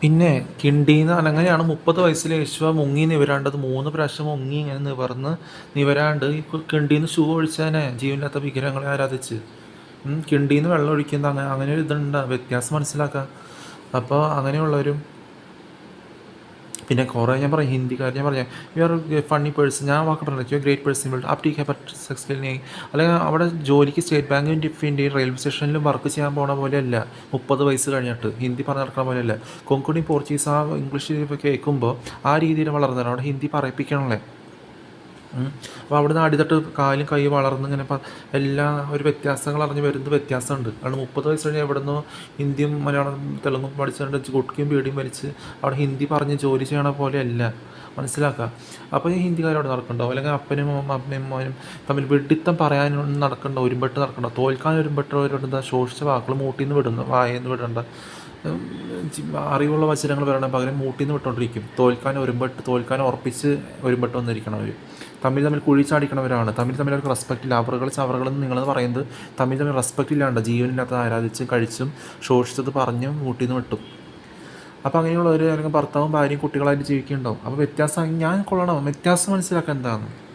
പിന്നെ കിണ്ടീന്ന് അങ്ങനെയാണ് 30 വയസ്സിൽ യേശുവ മുങ്ങി നിവരാണ്ടത്. 3 പ്രാവശ്യം മുങ്ങി ഇങ്ങനെ നിവർന്ന് നിവരാണ്ട് ഈ കിണ്ടീന്ന് ഷൂ ഒഴിച്ചതിനെ ജീവനില്ലാത്ത വിഗ്രഹങ്ങളെ ആരാധിച്ച് കിണ്ടീന്ന് വെള്ളം ഒഴിക്കുന്ന അങ്ങനെ ഒരു ഇതുണ്ട്, വ്യത്യാസം മനസ്സിലാക്കുക. അപ്പോൾ അങ്ങനെയുള്ളവരും പിന്നെ കുറേ ഞാൻ പറയാം ഹിന്ദിക്കാർ, ഞാൻ പറയാം യു ആർ ഫണ്ണി പേഴ്സൺ, ഞാൻ വാക്ക് പറഞ്ഞില്ല, you are great person build up ടീ ഹാപ്പർ സെക്സ്കിലിനെ. അല്ലെങ്കിൽ അവിടെ ജോലിക്ക് സ്റ്റേറ്റ് ബാങ്ക് ഓഫ് ഇന്ത്യയും റെയിൽവേ സ്റ്റേഷനിലും വർക്ക് ചെയ്യാൻ പോണ പോലെയല്ല 30 വയസ്സ് കഴിഞ്ഞിട്ട് ഹിന്ദി പറഞ്ഞ് നടക്കണ പോലെയല്ല. കൊങ്കണി പോർച്ചുഗീസ് ആ ഇംഗ്ലീഷ് കേൾക്കുമ്പോൾ ആ രീതിയിൽ വളർന്നതാണ്, അവിടെ ഹിന്ദി പറയിപ്പിക്കണല്ലേ. അപ്പോൾ അവിടുന്ന് അടിത്തട്ട് കാലും കൈ വളർന്ന് ഇങ്ങനെ എല്ലാ ഒരു വ്യത്യാസങ്ങൾ അറിഞ്ഞ് വരുന്നത് വ്യത്യാസമുണ്ട്. കാരണം 30 വയസ്സ് കഴിഞ്ഞ് എവിടെ നിന്നോ ഹിന്ദിയും മലയാളം തെലുങ്കും പഠിച്ചുകൊണ്ട് കുട്ടിയും ബീഡിയും വലിച്ച് അവിടെ ഹിന്ദി പറഞ്ഞ് ജോലി ചെയ്യണ പോലെയല്ല, മനസ്സിലാക്കുക. അപ്പോൾ ഈ ഹിന്ദിക്കാരോട് നടക്കണ്ടാവും, അല്ലെങ്കിൽ അപ്പനും അമ്മയും മോനും തമ്മിൽ വെഡിത്തം പറയാൻ നടക്കണ്ട, ഒരുമ്പെട്ട് നടക്കണ്ട, തോൽക്കാൻ ഒരുമ്പെട്ടവരുടെ ശോഷിച്ച വാക്കുകൾ മൂട്ടിൽ നിന്ന് വിടുന്നു, വായെന്ന് വിടണ്ട. അറിവുള്ള വചനങ്ങൾ വരണം പകരം മൂട്ടിൽ നിന്ന് വിട്ടുകൊണ്ടിരിക്കും. തോൽക്കാൻ ഉറപ്പിച്ച് ഒരുമ്പെട്ട് വന്നിരിക്കണവർ തമ്മിൽ തമ്മിൽ കുഴിച്ചാടിക്കണവരാണ്. തമ്മിൽ അവർക്ക് റെസ്പെക്റ്റ് ഇല്ല. അവറുകൾ ചവറുകളെന്ന് നിങ്ങളെന്ന് പറയുന്നത് തമ്മിൽ റെസ്പെക്റ്റ് ഇല്ലാണ്ട് ജീവനില്ലാത്ത ആരാധിച്ചും കഴിച്ചും ശോഷിച്ചത് പറഞ്ഞും മൂട്ടിൽ നിന്ന് വിട്ടും. അപ്പോൾ അങ്ങനെയുള്ളവർ അല്ലെങ്കിൽ ഭർത്താവും ഭാര്യയും കുട്ടികളായിട്ട് ജീവിക്കുന്നുണ്ടാവും. അപ്പോൾ വ്യത്യാസം ഞാൻ കൊള്ളണം, വ്യത്യാസം മനസ്സിലാക്കാൻ എന്താണ്